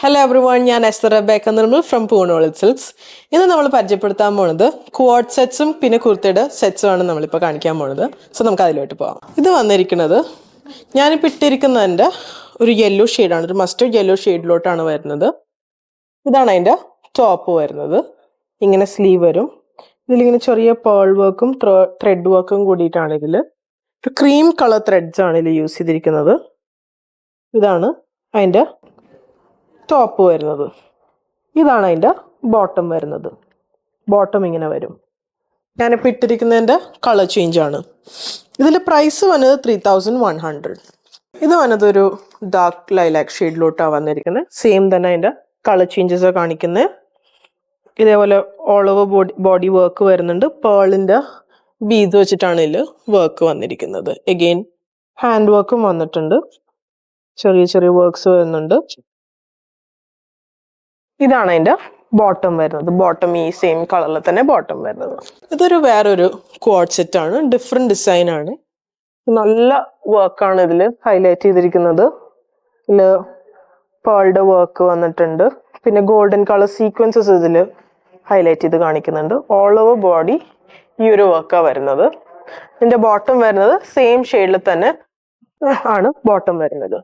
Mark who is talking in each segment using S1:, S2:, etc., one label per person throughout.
S1: Hello everyone, I am Esther Rebecca Nirmal from Poonawal Silks. ഇന്ന് നമ്മൾ പരിചയപ്പെടുത്താൻ പോകുന്നത് ക്വാഡ് സെറ്റ്സും പിന്നെ കുർത്തയുടെ സെറ്റ്സും ആണ് നമ്മൾ ഇപ്പോൾ കാണിക്കാൻ പോകുന്നത്. സോ നമുക്ക് അതിലോട്ട് പോകാം. ഇത് വന്നിരിക്കുന്നത് ഞാനിപ്പോൾ ഇട്ടിരിക്കുന്നതിൻ്റെ ഒരു യെല്ലോ ഷെയ്ഡാണ്, ഒരു മസ്റ്റർഡ് യെല്ലോ ഷെയ്ഡിലോട്ടാണ് വരുന്നത്. ഇതാണ് അതിൻ്റെ ടോപ്പ് വരുന്നത്. ഇങ്ങനെ സ്ലീവ് വരും. ഇതിലിങ്ങനെ ചെറിയ പേൾ വർക്കും ത്രെഡ് വർക്കും കൂടിയിട്ടാണ് ഇതിൽ. ഒരു ക്രീം കളർ ത്രെഡ്സ് ആണ് ഇതിൽ യൂസ് ചെയ്തിരിക്കുന്നത്. ഇതാണ് അതിൻ്റെ ടോപ്പ് വരുന്നത്. ഇതാണ് അതിൻ്റെ ബോട്ടം വരുന്നത്. ബോട്ടം ഇങ്ങനെ വരും. ഞാനിപ്പോൾ ഇട്ടിരിക്കുന്നതിൻ്റെ കളർ ചേഞ്ച് ആണ്. ഇതിൻ്റെ പ്രൈസ് വന്നത് 3100. ഇത് വന്നത് ഒരു ഡാർക്ക് ലൈലാക്ക് ഷെയ്ഡിലോട്ടാണ് വന്നിരിക്കുന്നത്. സെയിം തന്നെ അതിൻ്റെ കളർ ചേഞ്ചസ് കാണിക്കുന്നത്. ഇതേപോലെ ഓൾ ഓവർ ബോഡി വർക്ക് വരുന്നുണ്ട്. പേളിൻ്റെ ബീഡ് വെച്ചിട്ടാണ് ഇതിൽ വർക്ക് വന്നിരിക്കുന്നത്. എഗെയിൻ ഹാൻഡ് വർക്കും വന്നിട്ടുണ്ട്. ചെറിയ ചെറിയ വർക്ക്സ് വരുന്നുണ്ട്. ഇതാണ് അതിൻ്റെ ബോട്ടം വരുന്നത്. ബോട്ടം ഈ സെയിം കളറിൽ തന്നെ ബോട്ടം വരുന്നത്. ഇതൊരു വേറൊരു ക്വാഡ് സെറ്റ് ആണ്. ഡിഫറെൻറ്റ് ഡിസൈൻ ആണ്. നല്ല വർക്കാണ് ഇതിൽ ഹൈലൈറ്റ് ചെയ്തിരിക്കുന്നത്. ഇതിൽ പേളുടെ വർക്ക് വന്നിട്ടുണ്ട്. പിന്നെ ഗോൾഡൻ കളർ സീക്വൻസസ് ഇതിൽ ഹൈലൈറ്റ് ചെയ്ത് കാണിക്കുന്നുണ്ട്. ഓൾ ഓവർ ബോഡി ഈ ഒരു വർക്കാണ് വരുന്നത്. ഇതിൻ്റെ ബോട്ടം വരുന്നത് സെയിം ഷെയ്ഡിൽ തന്നെ ആണ് ബോട്ടം വരുന്നത്.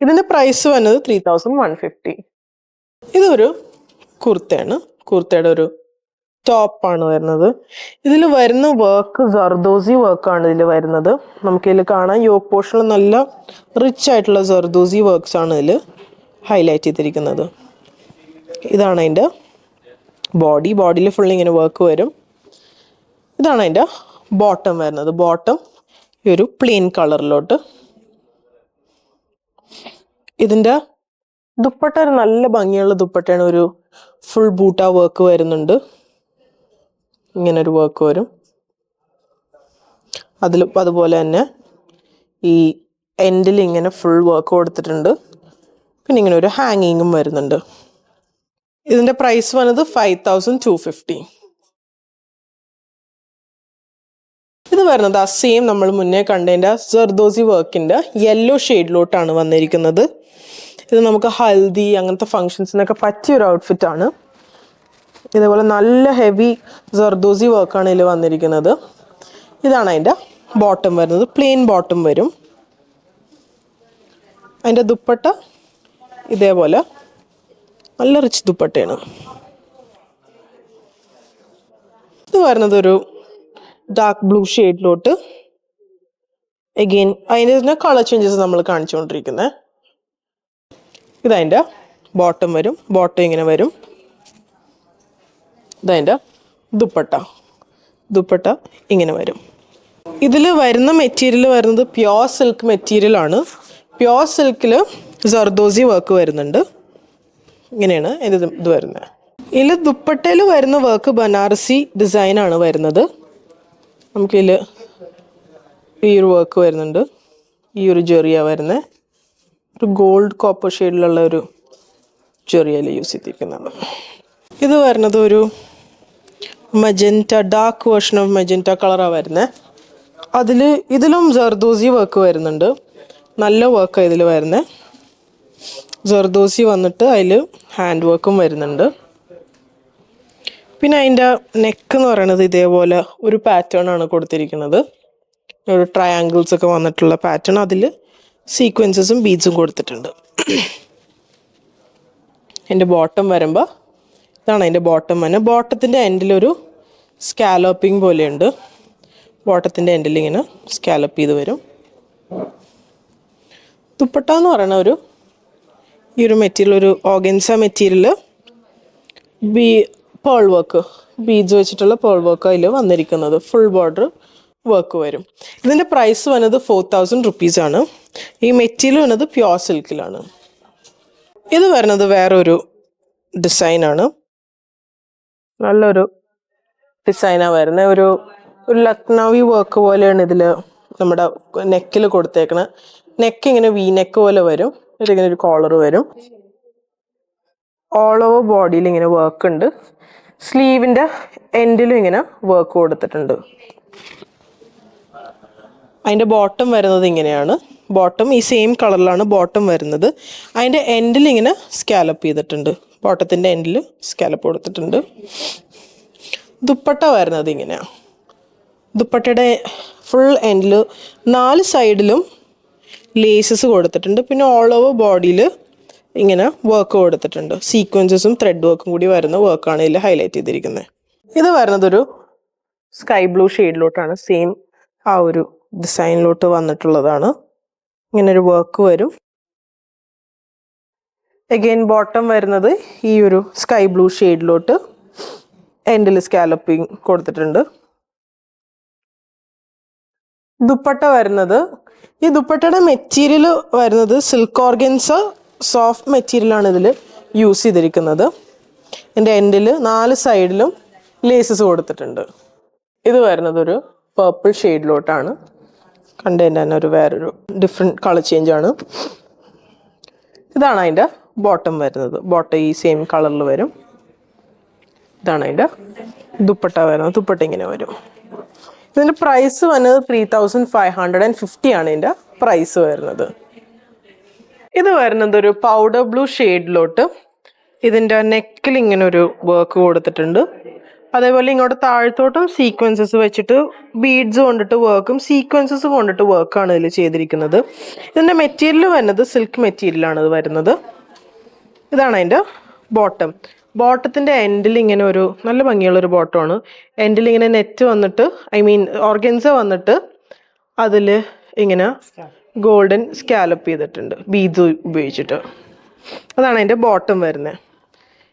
S1: ഇതിൻ്റെ പ്രൈസ് വന്നത് 3150. ഇതൊരു കുർത്തയാണ്. കുർത്തയുടെ ഒരു ടോപ്പാണ് വരുന്നത്. ഇതിൽ വരുന്ന വർക്ക് സർദോസി വർക്കാണ് ഇതിൽ വരുന്നത്. നമുക്കിതിൽ കാണാം യോക്ക് പോർഷനിൽ നല്ല റിച്ച് ആയിട്ടുള്ള സർദോസി വർക്ക്സ് ആണ് ഇതിൽ ഹൈലൈറ്റ് ചെയ്തിരിക്കുന്നത്. ഇതാണ് അതിൻ്റെ ബോഡിയിൽ ഫുൾ ഇങ്ങനെ വർക്ക് വരും. ഇതാണ് അതിൻ്റെ ബോട്ടം വരുന്നത്. ബോട്ടം ഈ ഒരു പ്ലെയിൻ കളറിലോട്ട്. ഇതിൻ്റെ ദുപ്പട്ട ഒരു നല്ല ഭംഗിയുള്ള ദുപ്പട്ടയാണ്. ഒരു ഫുൾ ബൂട്ട വർക്ക് വരുന്നുണ്ട്. ഇങ്ങനൊരു വർക്ക് വരും. അതുപോലെ തന്നെ ഈ എൻഡിൽ ഇങ്ങനെ ഫുൾ വർക്ക് കൊടുത്തിട്ടുണ്ട്. പിന്നെ ഇങ്ങനെ ഒരു ഹാങ്ങിങ്ങും വരുന്നുണ്ട്. ഇതിൻ്റെ പ്രൈസ് വന്നത് 5250. ഇത് വരുന്നത് ആ സെയിം നമ്മൾ മുന്നേ കണ്ടതിൻ്റെ സർദോസി വർക്കിൻ്റെ യെല്ലോ ഷെയ്ഡിലോട്ടാണ് വന്നിരിക്കുന്നത്. ഇത് നമുക്ക് ഹൽദി അങ്ങനത്തെ ഫങ്ഷൻസിനൊക്കെ പറ്റിയൊരു ഔട്ട്ഫിറ്റാണ്. ഇതേപോലെ നല്ല ഹെവി സർദോസി വർക്കാണ് ഇതിൽ വന്നിരിക്കുന്നത്. ഇതാണ് അതിൻ്റെ ബോട്ടം വരുന്നത്. പ്ലെയിൻ ബോട്ടം വരും. അതിൻ്റെ ദുപ്പട്ട ഇതേപോലെ നല്ല റിച്ച് ദുപ്പട്ടയാണ്. ഇത് വരുന്നത് ഒരു ഡാർക്ക് ബ്ലൂ ഷെയ്ഡിലോട്ട്. എഗെയിൻ അതിൻ്റെ കളർ ചേഞ്ചസ് നമ്മൾ കാണിച്ചുകൊണ്ടിരിക്കുന്നത്. ഇതതിൻ്റെ ബോട്ടം വരും. ബോട്ടം ഇങ്ങനെ വരും. ഇതതിൻ്റെ ദുപ്പട്ട ഇങ്ങനെ വരും. ഇതിൽ വരുന്ന മെറ്റീരിയൽ വരുന്നത് പ്യോർ സിൽക്ക് മെറ്റീരിയലാണ്. പ്യോർ സിൽക്കിൽ സർദോസി വർക്ക് വരുന്നുണ്ട്. ഇങ്ങനെയാണ് ഇത് വരുന്നത്. ഇതിൽ ദുപ്പട്ടയിൽ വരുന്ന വർക്ക് ബനാറസി ഡിസൈനാണ് വരുന്നത്. നമുക്കിതിൽ ഈ ഒരു വർക്ക് വരുന്നുണ്ട്. ഈ ഒരു ജെറിയ വരുന്നത്. ഒരു ഗോൾഡ് കോപ്പർ ഷെയ്ഡിലുള്ള ഒരു ജെറിയയിൽ യൂസ് ചെയ്തിരിക്കുന്നതാണ്. ഇത് വരുന്നത് ഒരു മജന്റ, ഡാർക്ക് വേർഷൻ ഓഫ് മജന്റ കളറാണ് വരുന്നത്. ഇതിലും സർദോസി വർക്ക് വരുന്നുണ്ട്. നല്ല വർക്കാണ് ഇതിൽ വരുന്നത്. സർദോസി വന്നിട്ട് അതിൽ ഹാൻഡ് വർക്കും വരുന്നുണ്ട്. പിന്നെ അതിൻ്റെ നെക്ക് എന്ന് പറയുന്നത് ഇതേപോലെ ഒരു പാറ്റേൺ ആണ് കൊടുത്തിരിക്കുന്നത്. ഒരു ട്രയാങ്കിൾസ് ഒക്കെ വന്നിട്ടുള്ള പാറ്റേൺ. അതിൽ സീക്വൻസസും ബീഡ്സും കൊടുത്തിട്ടുണ്ട്. അതിൻ്റെ ബോട്ടം വരുമ്പോൾ ഇതാണ് അതിൻ്റെ ബോട്ടം തന്നെ. ബോട്ടത്തിൻ്റെ എൻഡിലൊരു സ്കാലോപ്പിംഗ് പോലെയുണ്ട്. ബോട്ടത്തിൻ്റെ എൻഡിൽ ഇങ്ങനെ സ്കാലപ്പ് ചെയ്ത് വരും. ദുപ്പട്ട എന്ന് പറയുന്ന ഈ ഒരു മെറ്റീരിയൽ ഒരു organza material pearl work beads വെച്ചിട്ടുള്ള പേൾ വർക്ക് അതിൽ വന്നിരിക്കുന്നത്. ഫുൾ ബോർഡർ വർക്ക് വരും. ഇതിൻ്റെ പ്രൈസ് വന്നത് 4000 rupees ആണ്. ഈ മെറ്റീരിയൽ വന്നത് പ്യോർ സിൽക്കിലാണ്. ഇത് വരുന്നത് വേറൊരു ഡിസൈനാണ്. നല്ലൊരു ഡിസൈനാണ് വരുന്നത്. ഒരു ലക്നൗവി വർക്ക് പോലെയാണ് ഇതിൽ നമ്മുടെ നെക്കിൽ കൊടുത്തേക്കണത്. നെക്ക് ഇങ്ങനെ വി നെക്ക് പോലെ വരും. ഇതിങ്ങനെ ഒരു കോളർ വരും. ഓൾ ഓവർ ബോഡിയിൽ ഇങ്ങനെ വർക്ക് ഉണ്ട്. സ്ലീവിൻ്റെ എൻഡിലും ഇങ്ങനെ വർക്ക് കൊടുത്തിട്ടുണ്ട്. അതിൻ്റെ ബോട്ടം വരുന്നത് ഇങ്ങനെയാണ്. ബോട്ടം ഈ സെയിം കളറിലാണ് ബോട്ടം വരുന്നത്. അതിൻ്റെ എൻഡിൽ ഇങ്ങനെ സ്കാലപ്പ് ചെയ്തിട്ടുണ്ട്. ബോട്ടത്തിൻ്റെ എൻഡിൽ സ്കാലപ്പ് കൊടുത്തിട്ടുണ്ട്. ദുപ്പട്ട വരുന്നത് ഇങ്ങനെയാണ്. ദുപ്പട്ടയുടെ ഫുൾ എൻഡിൽ 4 സൈഡിലും ലേസസ് കൊടുത്തിട്ടുണ്ട്. പിന്നെ ഓൾ ഓവർ ബോഡിയിൽ ഇങ്ങനെ വർക്ക് കൊടുത്തിട്ടുണ്ട്. സീക്വൻസസും ത്രെഡ് വർക്കും കൂടി വരുന്ന വർക്കാണ് ഇതിൽ ഹൈലൈറ്റ് ചെയ്തിരിക്കുന്നത്. ഇത് വരുന്നതൊരു സ്കൈ ബ്ലൂ ഷെയ്ഡിലോട്ടാണ്. സെയിം ആ ഒരു ഡിസൈനിലോട്ട് വന്നിട്ടുള്ളതാണ്. ഇങ്ങനൊരു വർക്ക് വരും. അഗെയിൻ ബോട്ടം വരുന്നത് ഈ ഒരു സ്കൈ ബ്ലൂ ഷെയ്ഡിലോട്ട് എൻഡിൽ സ്കാലപ്പിങ് കൊടുത്തിട്ടുണ്ട്. ദുപ്പട്ട വരുന്നത്, ഈ ദുപ്പട്ടയുടെ മെറ്റീരിയൽ വരുന്നത് സിൽക്ക് ഓർഗൻസ സോഫ്റ്റ് മെറ്റീരിയലാണ് ഇതിൽ യൂസ് ചെയ്തിരിക്കുന്നത്. എൻ്റെ എൻഡിൽ 4 സൈഡിലും ലേസസ് കൊടുത്തിട്ടുണ്ട്. ഇത് വരുന്നത് ഒരു പർപ്പിൾ ഷെയ്ഡിലോട്ടാണ്. കണ്ടതിൻ്റെ തന്നെ ഒരു വേറൊരു ഡിഫറെൻറ്റ് കളർ ചേഞ്ചാണ്. ഇതാണ് അതിൻ്റെ ബോട്ടം വരുന്നത്. ബോട്ടം ഈ സെയിം കളറിൽ വരും. ഇതാണ് അതിൻ്റെ ദുപ്പട്ട വരുന്നത്. ദുപ്പട്ട ഇങ്ങനെ വരും. ഇതിൻ്റെ പ്രൈസ് വന്നത് 3550 ആണ് ഇതിൻ്റെ പ്രൈസ് വരുന്നത്. ഇത് വരുന്നത് ഒരു പൗഡർ ബ്ലൂ ഷെയ്ഡിലോട്ട് ഇതിൻ്റെ നെക്കിൽ ഇങ്ങനെ ഒരു വർക്ക് കൊടുത്തിട്ടുണ്ട്. അതേപോലെ ഇങ്ങോട്ട് താഴത്തോട്ടും സീക്വൻസസ് വെച്ചിട്ട് ബീഡ്സ് കൊണ്ടിട്ട് വർക്കും സീക്വൻസസ് കൊണ്ടിട്ട് വർക്കാണ് ഇതിൽ ചെയ്തിരിക്കുന്നത്. ഇതിൻ്റെ മെറ്റീരിയൽ വരുന്നത് സിൽക്ക് മെറ്റീരിയലാണ് ഇത് വരുന്നത്. ഇതാണ് അതിൻ്റെ ബോട്ടം. ബോട്ടത്തിൻ്റെ എൻഡിൽ ഇങ്ങനെ ഒരു നല്ല ഭംഗിയുള്ളൊരു ബോട്ടമാണ്. എൻഡിൽ ഇങ്ങനെ നെറ്റ് വന്നിട്ട് ഓർഗൻസ വന്നിട്ട് അതിൽ ഇങ്ങനെ ഗോൾഡൻ സ്കാലപ്പ് ചെയ്തിട്ടുണ്ട് ബീഡ്സ് ഉപയോഗിച്ചിട്ട്. അതാണ് അതിൻ്റെ ബോട്ടം വരുന്നത്.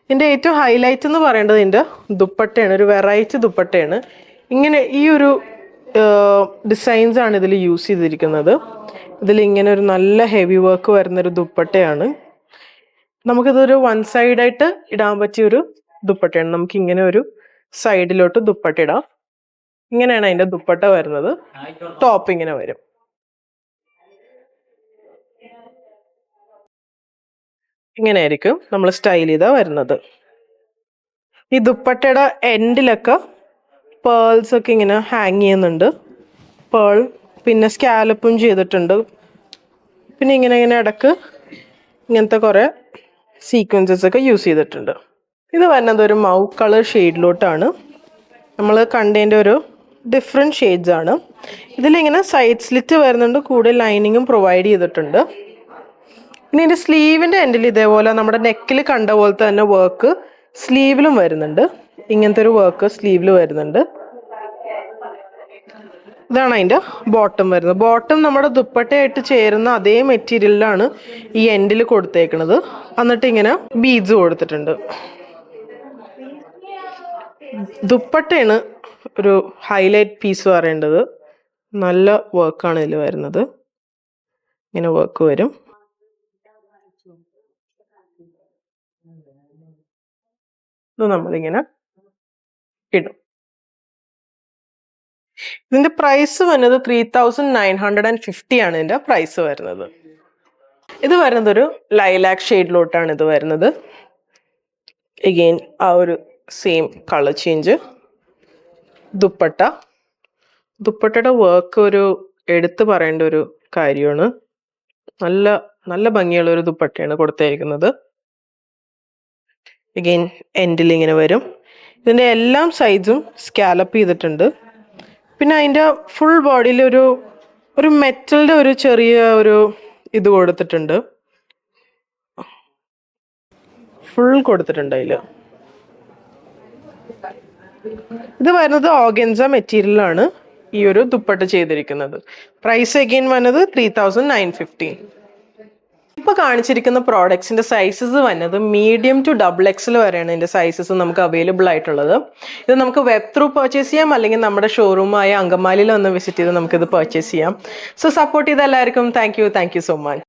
S1: ഇതിൻ്റെ ഏറ്റവും ഹൈലൈറ്റ് എന്ന് പറയേണ്ടത് ഇതിൻ്റെ ദുപ്പട്ടയാണ്. ഒരു വെറൈറ്റി ദുപ്പട്ടയാണ്. ഇങ്ങനെ ഈ ഒരു ഡിസൈൻസാണ് ഇതിൽ യൂസ് ചെയ്തിരിക്കുന്നത്. ഇതിലിങ്ങനെ ഒരു നല്ല ഹെവി വർക്ക് വരുന്നൊരു ദുപ്പട്ടയാണ്. നമുക്കിതൊരു 1 സൈഡായിട്ട് ഇടാൻ പറ്റിയൊരു ദുപ്പട്ടയാണ്. നമുക്ക് ഇങ്ങനെ ഒരു സൈഡിലോട്ട് ദുപ്പട്ട ഇടാം. ഇങ്ങനെയാണ് അതിൻ്റെ ദുപ്പട്ട വരുന്നത്. ടോപ്പ് ഇങ്ങനെ വരും. ഇങ്ങനെയായിരിക്കും നമ്മൾ സ്റ്റൈൽ ചെയ്താൽ വരുന്നത്. ഈ ദുപ്പട്ടയുടെ എൻഡിലൊക്കെ പേൾസ് ഒക്കെ ഇങ്ങനെ ഹാങ് ചെയ്യുന്നുണ്ട്. പേൾ പിന്നെ സ്കാലപ്പും ചെയ്തിട്ടുണ്ട്. പിന്നെ ഇങ്ങനെ ഇടക്ക് ഇങ്ങനത്തെ കുറേ സീക്വൻസസ് ഒക്കെ യൂസ് ചെയ്തിട്ടുണ്ട്. ഇത് വരുന്നത് ഒരു മൗ കളർ ഷെയ്ഡിലോട്ടാണ്. നമ്മൾ കണ്ടതിൻ്റെ ഒരു ഡിഫറെൻറ്റ് ഷെയ്ഡ്സ് ആണ്. ഇതിലിങ്ങനെ സൈഡ് സ്ലിറ്റ് വരുന്നുണ്ട്. കൂടെ ലൈനിങ്ങും പ്രൊവൈഡ് ചെയ്തിട്ടുണ്ട്. ഇനി ഇതിൻ്റെ സ്ലീവിൻ്റെ എൻഡിൽ ഇതേപോലെ നമ്മുടെ നെക്കിൽ കണ്ട പോലത്തെ തന്നെ വർക്ക് സ്ലീവിലും വരുന്നുണ്ട്. ഇങ്ങനത്തെ ഒരു വർക്ക് സ്ലീവിൽ വരുന്നുണ്ട്. ഇതാണ് അതിൻ്റെ ബോട്ടം വരുന്നത്. ബോട്ടം നമ്മുടെ ദുപ്പട്ടയായിട്ട് ചേരുന്ന അതേ മെറ്റീരിയലിലാണ് ഈ എൻഡിൽ കൊടുത്തേക്കുന്നത്. എന്നിട്ട് ഇങ്ങനെ ബീഡ്സ് കൊടുത്തിട്ടുണ്ട്. ദുപ്പട്ടയാണ് ഒരു ഹൈലൈറ്റ് പീസ് പറയേണ്ടത്. നല്ല വർക്കാണ് ഇതിൽ വരുന്നത്. ഇങ്ങനെ വർക്ക് വരും. ഇത് നമ്മളിങ്ങനെ ഇടും. ഇതിന്റെ പ്രൈസ് വരുന്നത് 3950 ആണ് ഇതിന്റെ പ്രൈസ് വരുന്നത്. ഇത് വരുന്നത് ഒരു ലൈലാക്ക് ഷെയ്ഡിലോട്ടാണ് ഇത് വരുന്നത്. എഗെയിൻ ആ ഒരു സെയിം കളർ ചേഞ്ച്. ദുപ്പട്ടയുടെ വർക്ക് ഒരു എടുത്തു പറയേണ്ട ഒരു കാര്യമാണ്. നല്ല നല്ല ഭംഗിയുള്ള ഒരു ദുപ്പട്ടയാണ് കൊടുത്തിരിക്കുന്നത്. എഗെയിൻ എൻഡിൽ ഇങ്ങനെ വരും. ഇതിൻ്റെ എല്ലാം സൈഡും സ്കാലപ്പ് ചെയ്തിട്ടുണ്ട്. പിന്നെ അതിൻ്റെ ഫുൾ ബോഡിയിൽ ഒരു മെറ്റലിൻ്റെ ഒരു ചെറിയ ഒരു ഇത് കൊടുത്തിട്ടുണ്ട്. ഫുൾ കൊടുത്തിട്ടുണ്ട് അതിൽ. ഇത് വരുന്നത് ഓർഗൻസ മെറ്റീരിയലാണ് ഈ ഒരു ദുപ്പട്ട ചെയ്തിരിക്കുന്നത്. പ്രൈസ് അഗെയിൻ വന്നത് 3950. ഇപ്പോൾ കാണിച്ചിരിക്കുന്ന പ്രോഡക്ട്സിന്റെ സൈസസ് വന്നത് മീഡിയം ടു XXL വരെയാണ് ഇതിന്റെ സൈസസ് നമുക്ക് അവൈലബിൾ ആയിട്ടുള്ളത്. ഇത് നമുക്ക് വെബ് ത്രൂ പർച്ചേസ് ചെയ്യാം, അല്ലെങ്കിൽ നമ്മുടെ ഷോറൂമായ അങ്കമാലിയിൽ ഒന്ന് വിസിറ്റ് ചെയ്ത് നമുക്കിത് പർച്ചേസ് ചെയ്യാം. സോ സപ്പോർട്ട് ചെയ്ത എല്ലാവർക്കും താങ്ക് യു സോ മച്ച്.